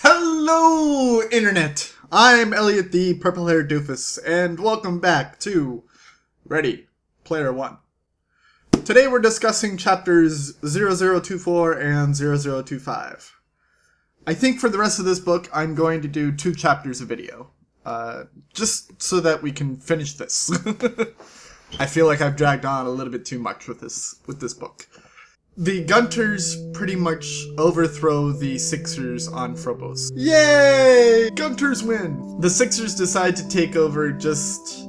Hello, Internet! I'm Elliot the Purple-Haired Doofus, and welcome back to Ready Player One. Today we're discussing chapters 0024 and 0025. I think for the rest of this book, I'm going to do 2 chapters of video. Just so that we can finish this. I feel like I've dragged on a little bit too much with this book. The Gunters pretty much overthrow the Sixers on Phobos. Yay! Gunters win! The Sixers decide to take over just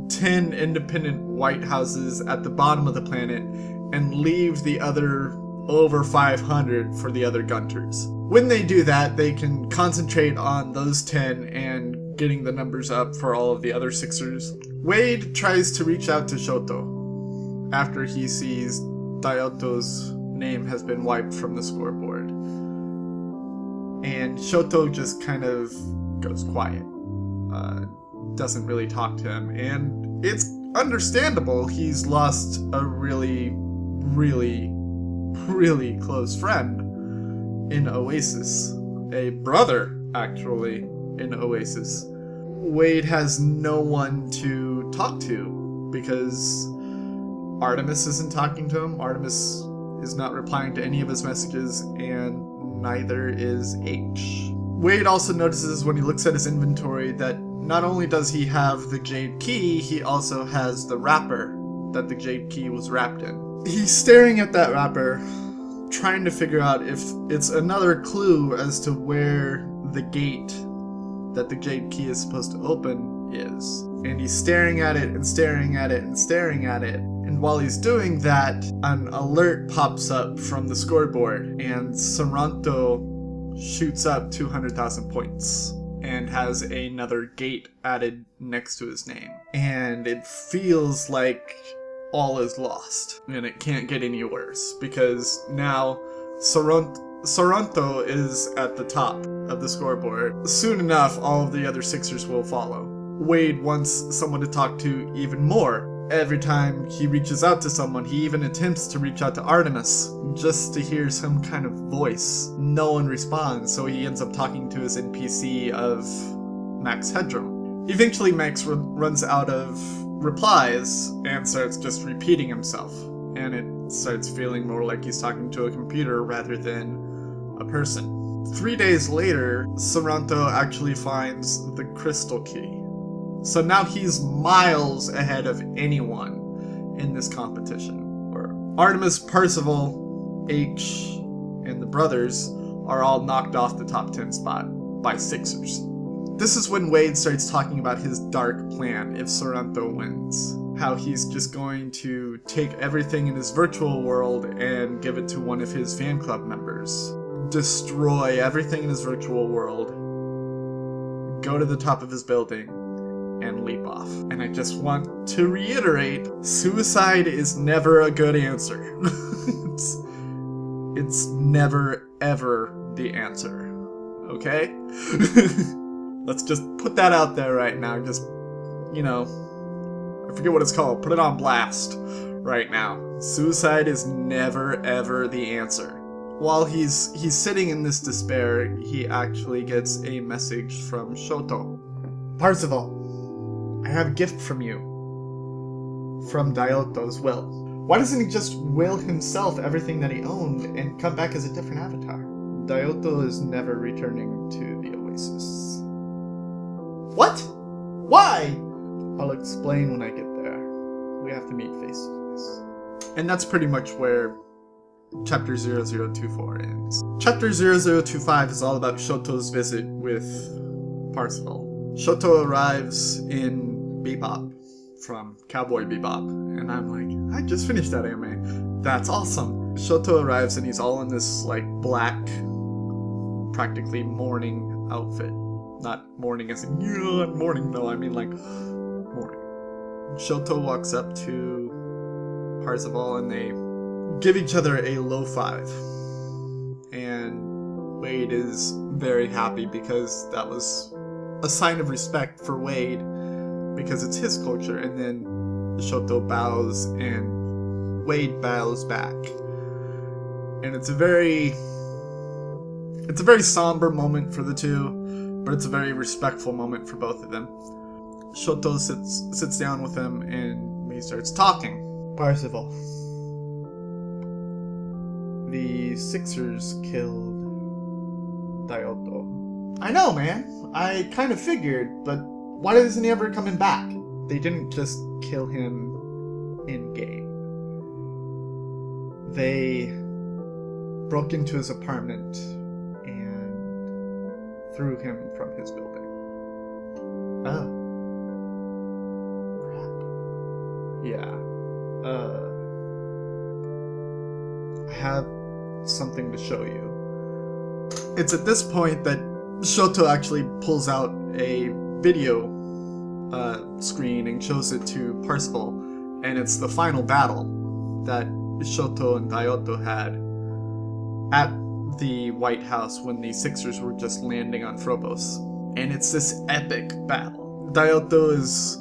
10 independent white houses at the bottom of the planet and leave the other over 500 for the other Gunters. When they do that, they can concentrate on those 10 and getting the numbers up for all of the other Sixers. Wade tries to reach out to Shoto after he sees Daioto's name has been wiped from the scoreboard. And Shoto just kind of goes quiet. Doesn't really talk to him. And it's understandable. He's lost a really close friend in Oasis. A brother, actually, in Oasis. Wade has no one to talk to because Artemis isn't talking to him. Artemis is not replying to any of his messages, and neither is H. Wade also notices when he looks at his inventory that not only does he have the Jade Key, he also has the wrapper that the Jade Key was wrapped in. He's staring at that wrapper, trying to figure out if it's another clue as to where the gate that the Jade Key is supposed to open is. And he's staring at it and staring at it and staring at it. And while he's doing that, an alert pops up from the scoreboard, and Saranto shoots up 200,000 points and has another gate added next to his name. And it feels like all is lost, and it can't get any worse, because now Saranto is at the top of the scoreboard. Soon enough, all of the other Sixers will follow. Wade wants someone to talk to even more. Every time he reaches out to someone, he even attempts to reach out to Artemis, just to hear some kind of voice. No one responds, so he ends up talking to his NPC of Max Headroom. Eventually, Max runs out of replies and starts just repeating himself, and it starts feeling more like he's talking to a computer rather than a person. 3 days later, Saranto actually finds the crystal key. So now he's miles ahead of anyone in this competition. Artemis, Percival, H, and the brothers are all knocked off the top 10 spot by Sixers. This is when Wade starts talking about his dark plan if Saranto wins. How he's just going to take everything in his virtual world and give it to one of his fan club members. Destroy everything in his virtual world. Go to the top of his building and leap off. And I just want to reiterate, suicide is never a good answer. it's never ever the answer. Okay? Let's just put that out there right now. Just, I forget what it's called. Put it on blast right now. Suicide is never ever the answer. While he's sitting in this despair, he actually gets a message from Shoto. Parzival, I have a gift from you. From Daioto's will. Why doesn't he just will himself everything that he owned and come back as a different avatar? Daioto is never returning to the Oasis. What? Why? I'll explain when I get there. We have to meet face to face. And that's pretty much where Chapter 0024 ends. Chapter 0025 is all about Shoto's visit with Parzival. Shoto arrives in Bebop from Cowboy Bebop, and I'm like, I just finished that anime. That's awesome. Shoto arrives and he's all in this black, practically mourning outfit. Not mourning as in, yeah, mourning, no, I mean mourning. Shoto walks up to Parzival and they give each other a low five. And Wade is very happy because that was a sign of respect for Wade because it's his culture. And then Shoto bows and Wade bows back. And it's a very It's a very somber moment for the two, but it's a very respectful moment for both of them. Shoto sits down with him and he starts talking. Parzival, the Sixers killed Daioto. I know, man. I kind of figured, but why isn't he ever coming back? They didn't just kill him in-game. They broke into his apartment and threw him from his building. Oh. Crap. Yeah. I have something to show you. It's at this point that Shoto actually pulls out a video screen and shows it to Parzival, and it's the final battle that Shoto and Daioto had at the White House when the Sixers were just landing on Phobos. And it's this epic battle. Daioto is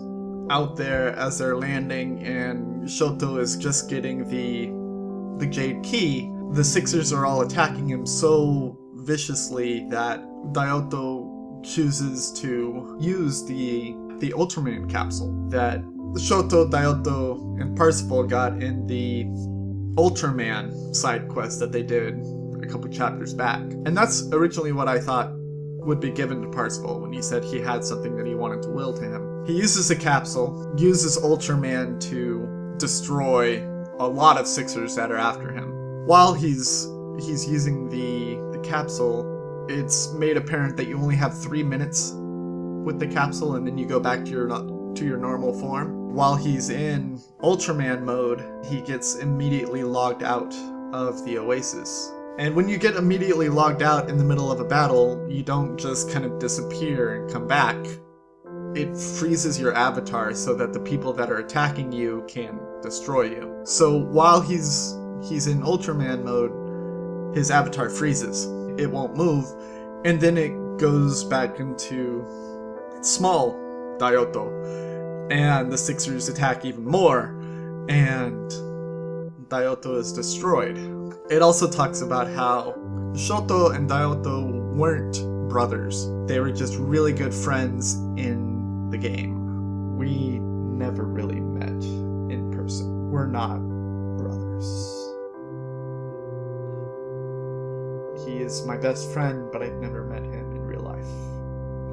out there as they're landing, and Shoto is just getting the Jade Key. The Sixers are all attacking him so viciously that Daioto chooses to use the Ultraman capsule that Shoto, Daioto, and Parzival got in the Ultraman side quest that they did a couple chapters back. And that's originally what I thought would be given to Parzival when he said he had something that he wanted to will to him. He uses a capsule, uses Ultraman to destroy a lot of Sixers that are after him. While he's using the capsule, it's made apparent that you only have 3 minutes with the capsule, and then you go back to your normal form. While he's in Ultraman mode, he gets immediately logged out of the Oasis. And when you get immediately logged out in the middle of a battle, you don't just kind of disappear and come back. It freezes your avatar so that the people that are attacking you can destroy you. So while he's in Ultraman mode, his avatar freezes. It won't move, and then it goes back into small Daioto, and the Sixers attack even more, and Daioto is destroyed. It also talks about how Shoto and Daioto weren't brothers. They were just really good friends in the game. We never really met in person. We're not brothers. He is my best friend, but I've never met him in real life.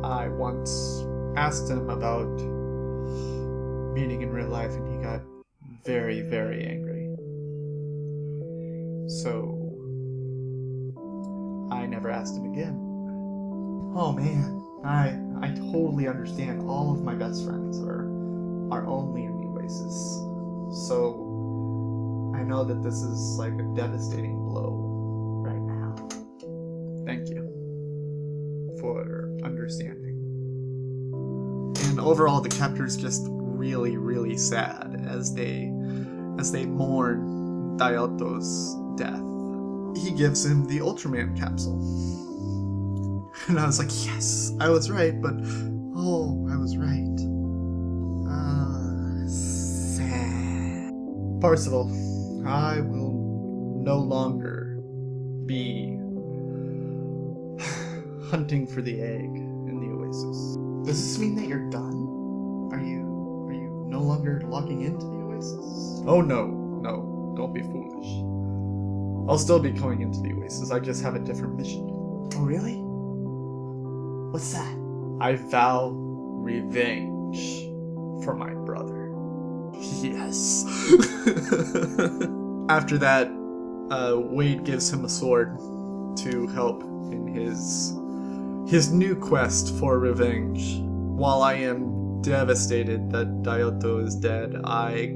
I once asked him about meeting in real life, and he got very, very angry. So I never asked him again. Oh man, I totally understand. All of my best friends are only in the Oasis. So I know that this is like a devastating blow right now. Thank you for understanding. And overall, the chapter is just really, really sad as they mourn Daioto's death. He gives him the Ultraman capsule. And I was like, yes, I was right, but oh, I was right. Sad. Parzival, I will no longer be hunting for the egg in the Oasis. Does this mean that you're done? Are you no longer logging into the Oasis? Oh no, don't be foolish. I'll still be going into the Oasis, I just have a different mission. Oh really? What's that? I vow revenge for my brother. Yes. After that, Wade gives him a sword to help in his new quest for revenge. While I am devastated that Daioto is dead, I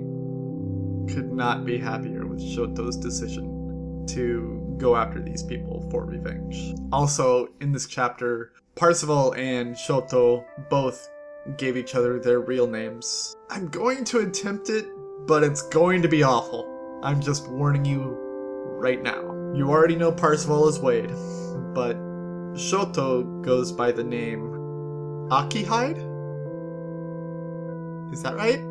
could not be happier with Shoto's decision to go after these people for revenge. Also, in this chapter, Parzival and Shoto both gave each other their real names. I'm going to attempt it, but it's going to be awful. I'm just warning you right now. You already know Parzival as Wade, but Shoto goes by the name Akihide? Is that right?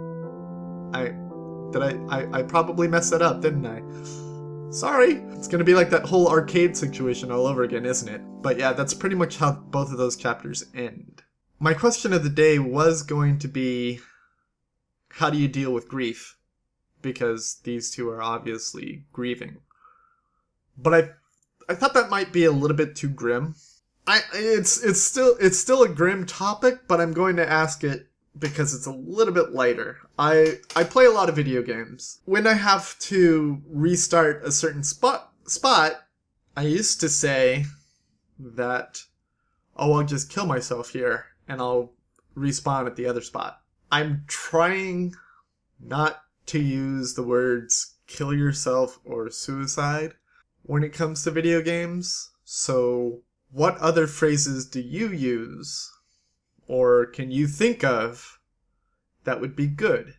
I probably messed that up, didn't I? Sorry. It's gonna be like that whole arcade situation all over again, isn't it? But yeah, that's pretty much how both of those chapters end. My question of the day was going to be, how do you deal with grief? Because these two are obviously grieving. But I thought that might be a little bit too grim. It's still a grim topic, but I'm going to ask it because it's a little bit lighter. I play a lot of video games. When I have to restart a certain spot, I used to say that, oh, I'll just kill myself here and I'll respawn at the other spot. I'm trying not to use the words kill yourself or suicide when it comes to video games. So what other phrases do you use, or can you think of, that would be good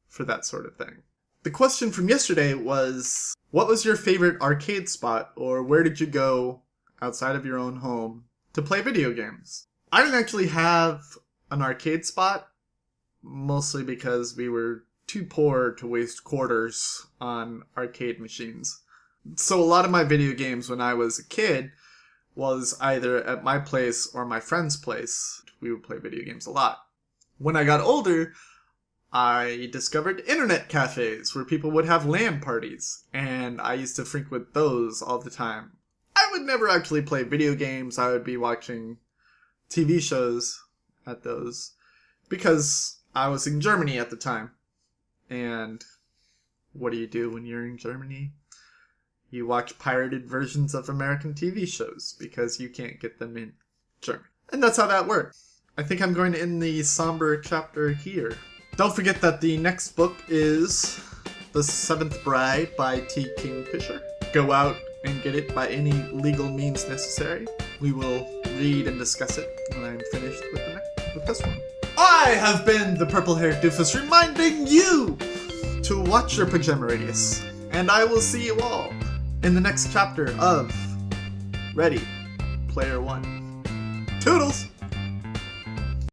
for that sort of thing? The question from yesterday was, what was your favorite arcade spot, or where did you go outside of your own home to play video games? I didn't actually have an arcade spot, mostly because we were too poor to waste quarters on arcade machines. So a lot of my video games when I was a kid was either at my place or my friend's place. We would play video games a lot. When I got older, I discovered internet cafes where people would have LAN parties, and I used to frequent those all the time. I would never actually play video games. I would be watching TV shows at those because I was in Germany at the time. And what do you do when you're in Germany? You watch pirated versions of American TV shows because you can't get them in German. And that's how that works. I think I'm going to end the somber chapter here. Don't forget that the next book is The Seventh Bride by T. Kingfisher. Go out and get it by any legal means necessary. We will read and discuss it when I'm finished with this one. I have been the purple-haired doofus reminding you to watch your pajama radius. And I will see you all in the next chapter of Ready Player One. Toodles!